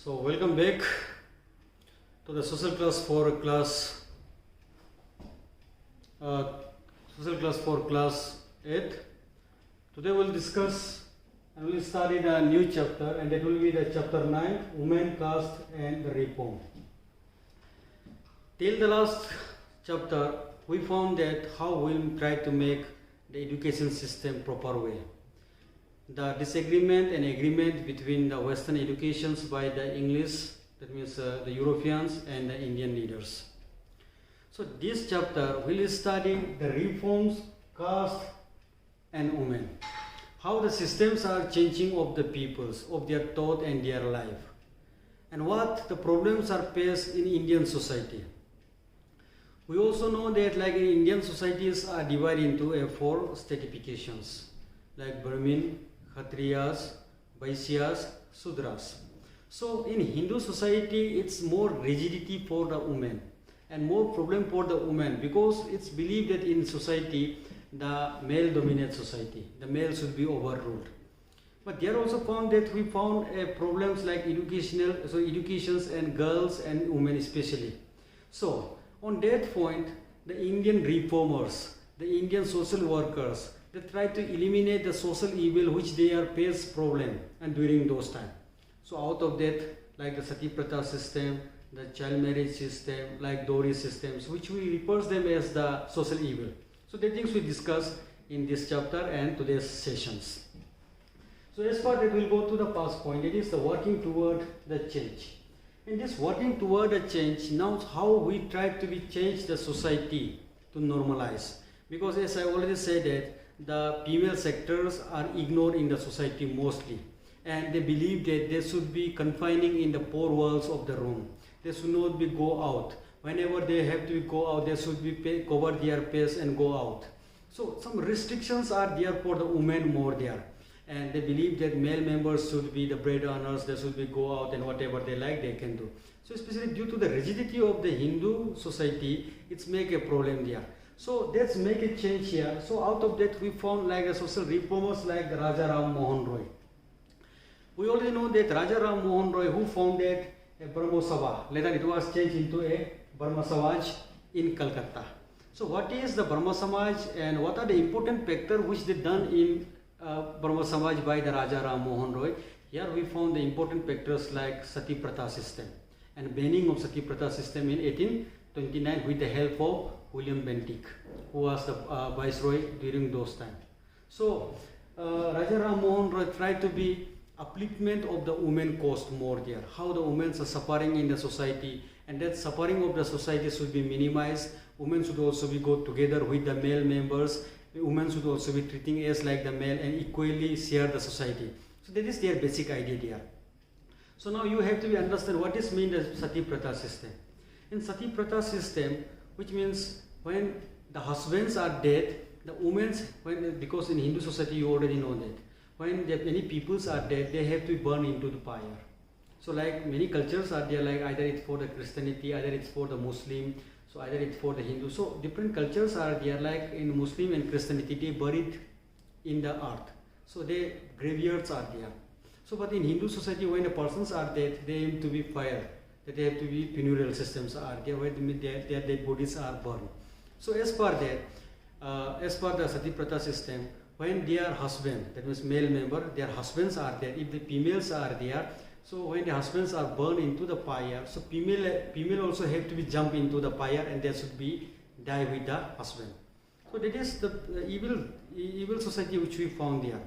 So welcome back to the social class for class 8. Today we'll discuss and we'll study the new chapter, and that will be the chapter 9, Women, Caste and the Reform. Till the last chapter we found that how we'll try to make the education system proper way. The disagreement and agreement between the Western educations by the English, that means the Europeans and the Indian leaders. So this chapter will study the reforms, caste and women. How the systems are changing of the peoples, of their thought and their life. And what the problems are faced in Indian society. We also know that like Indian societies are divided into 4 stratifications, like Brahmin, Khatriyas, Vaishyas, Sudras. So in Hindu society it's more rigidity for the women and more problem for the women, because it's believed that in society the male dominant society, the male should be overruled. But there also found that we found problems like educations and girls and women especially. So on that point, the Indian reformers, the Indian social workers, they try to eliminate the social evil which they are faced problem and during those time. So out of that, like the Sati Pratha system, the child marriage system, like dowry systems, which we refer them as the social evil. So the things we discuss in this chapter and today's sessions. So as far that we'll go to the past point, it is the working toward the change. In this working toward the change, now how we try to change the society to normalize. Because as I already said that the female sectors are ignored in the society mostly, and they believe that they should be confining in the 4 walls of the room. They should not be go out. Whenever they have to go out, they should be cover their face and go out. So some restrictions are there for the women more there, and they believe that male members should be the bread earners. They should be go out and whatever they like they can do. So especially due to the rigidity of the Hindu society, it's make a problem there. So let's make a change here. So out of that we found like a social reformers like the Raja Ram Mohan Roy. We already know that Raja Ram Mohan Roy, who founded a Brahmo Sabha. Later it was changed into a Brahma Samaj in Calcutta. So what is the Brahma Samaj and what are the important factors which they done in Brahma Samaj by the Raja Ram Mohan Roy? Here we found the important factors like Sati Pratha system and banning of Sati Pratha system in 1829 with the help of William Bentinck, who was the viceroy during those times. So Raja Ram Mohan Roy tried to be upliftment of the women cause more there, how the women are suffering in the society, and that suffering of the society should be minimized. Women should also be go together with the male members. Women should also be treating as like the male and equally share the society. So that is their basic idea there. So now you have to be understand what is mean the Sati Pratha system. In Sati Pratha system, which means when the husbands are dead, the women's, because in Hindu society you already know that when many peoples are dead, they have to burn into the fire. So like many cultures are there, like either it's for the Christianity, either it's for the Muslim, so either it's for the Hindu. So different cultures are there, like in Muslim and Christianity, they buried in the earth. So their graveyards are there. So but in Hindu society, when the persons are dead, they aim to be fire. That they have to be funeral systems are there where their dead bodies are burned. So as per that, as per the Sati Pratha system, when their husband, that means male member, their husbands are there, if the females are there, so when the husbands are burned into the fire, so female also have to be jump into the fire and they should be die with the husband. So that is the evil society which we found there.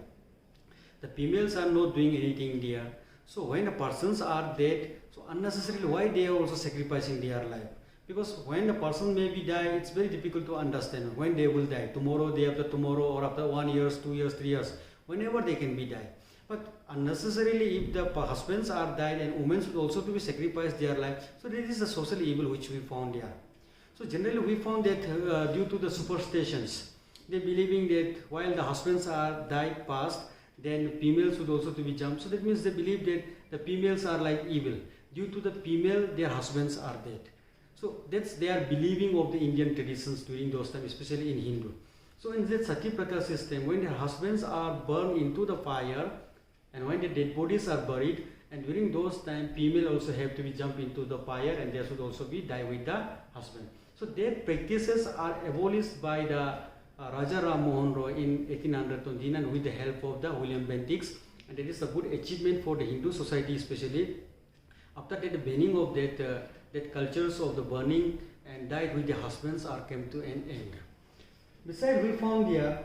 The females are not doing anything there. So when the persons are dead, so unnecessarily why they are also sacrificing their life? Because when the person maybe die, it's very difficult to understand when they will die. Tomorrow, day after tomorrow, or after 1 year, 2 years, 3 years, whenever they can be die. But unnecessarily, if the husbands are died and women should also to be sacrificed their life. So this is the social evil which we found here. So generally we found that due to the superstitions, they believing that while the husbands are died past, then females should also to be jumped. So that means they believe that the females are like evil. Due to the female, their husbands are dead. So that's their believing of the Indian traditions during those times, especially in Hindu. So in that Sati Pratha system, when their husbands are burned into the fire and when the dead bodies are buried, and during those time female also have to be jump into the fire, and they should also be die with the husband. So their practices are abolished by the Raja Ram Mohan Roy in 1829 with the help of the William Bendix, and it is a good achievement for the Hindu society, especially after that the banning of that cultures of the burning and died with the husbands are came to an end. Besides, we found here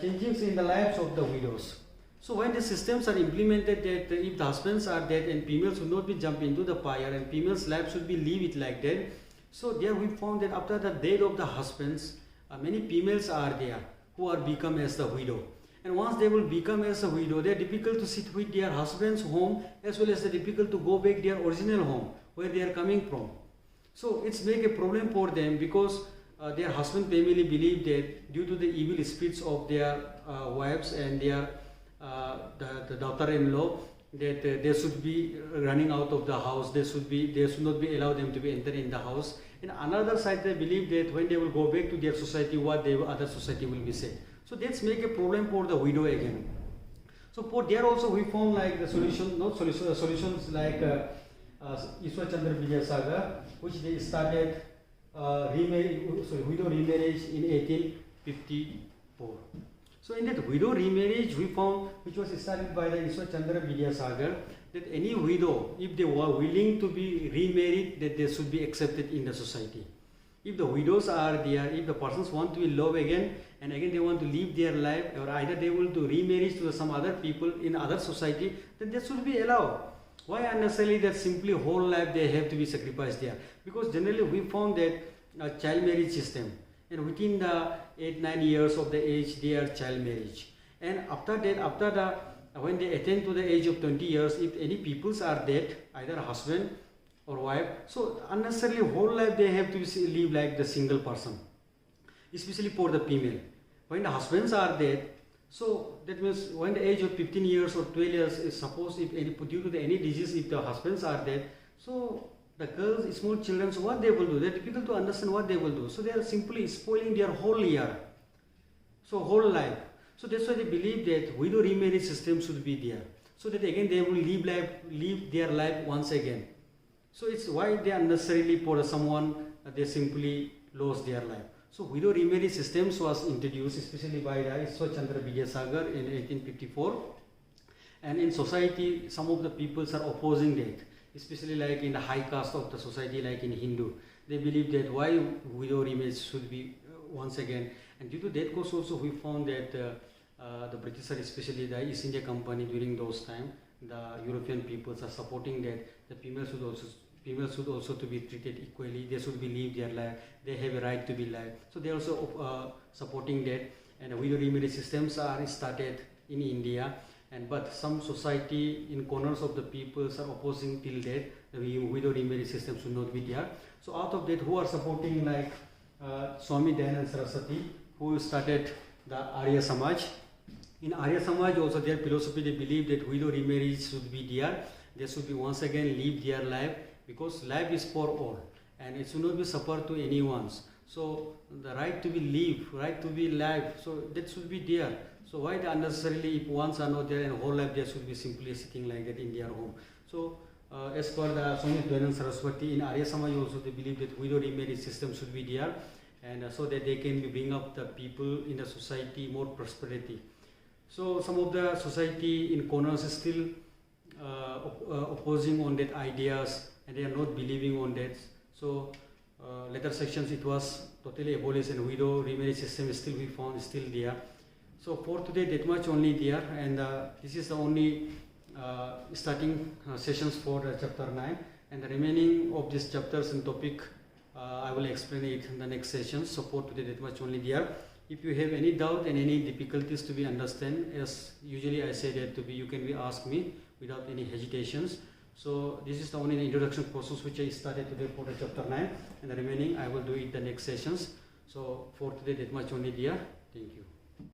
changes in the lives of the widows. So when the systems are implemented that if the husbands are dead and females should not be jump into the fire and females' life should be leave it like that. So there we found that after the death of the husbands, many females are there who are become as the widow. And once they will become as a widow, they are difficult to sit with their husband's home, as well as they are difficult to go back their original home where they are coming from. So it's make a problem for them because their husband family believe that due to the evil spirits of their wives and their the daughter-in-law, that they should be running out of the house. They should not be allowed them to be enter in the house. And another side, they believe that when they will go back to their society, what their other society will be said. So that's make a problem for the widow again. So for there also we found like the solutions like Ishwar Chandra Vidyasagar, which they started widow remarriage in 1854. So in that widow remarriage we found, which was started by the Ishwar Chandra Vidyasagar, that any widow, if they were willing to be remarried, that they should be accepted in the society. If the widows are there, if the persons want to be loved again and again they want to live their life, or either they will do remarriage to some other people in other society, then they should be allowed. Why unnecessarily that simply whole life they have to be sacrificed there? Because generally we found that child marriage system, and within the 8-9 years of the age they are child marriage, and after that when they attain to the age of 20 years, if any peoples are dead, either husband or wife, so unnecessarily whole life they have to live like the single person, especially for the female. When the husbands are dead, so that means when the age of 15 years or 12 years is suppose if any due to any disease, if the husbands are dead, so the girls, small children, so what they will do? They are difficult to understand what they will do. So they are simply spoiling their whole year, so whole life. So that's why they believe that widow remarriage system should be there, so that again they will live their life once again. So it's why they unnecessarily for someone they simply lost their life. So widow remarriage systems was introduced especially by Ishwar Chandra Vidyasagar in 1854, and in society some of the peoples are opposing that, especially like in the high caste of the society, like in Hindu, they believe that why widow remarriage should be once again. And due to that cause also we found that the British, especially the East India Company during those time, the European peoples are supporting that the females should also to be treated equally. They should be live their life. They have a right to be live. So they are also supporting that. And widow remarriage systems are started in India. And but some society in corners of the peoples are opposing till that the widow remarriage system should not be there. So out of that, who are supporting like Swami Dayananda Saraswati, who started the Arya Samaj. In Arya Samaj also their philosophy, they believe that widow remarriage should be there. They should be once again live their life, because life is for all and it should not be suffered to anyone's. So the right to be live, right to be live, so that should be there. So why they unnecessarily, if ones are not there and whole life they should be simply sitting like that in their home. So as per the Swami Dayananda Saraswati, in Arya Samaj also they believe that widow remarriage system should be there, and so that they can bring up the people in the society more prosperity. So some of the society in corners is still opposing on that ideas, and they are not believing on that. So later sections it was totally abolished, and widow remarriage system is still we found still there. So for today that much only there, and this is the only starting sessions for chapter 9, and the remaining of these chapters and topic I will explain it in the next session. So for today that much only there. If you have any doubt and any difficulties to be understand, as usually I say that to be, you can be ask me without any hesitations. So this is the only introduction process which I started today for the chapter 9, and the remaining I will do it the next sessions. So for today that much only there. Thank you.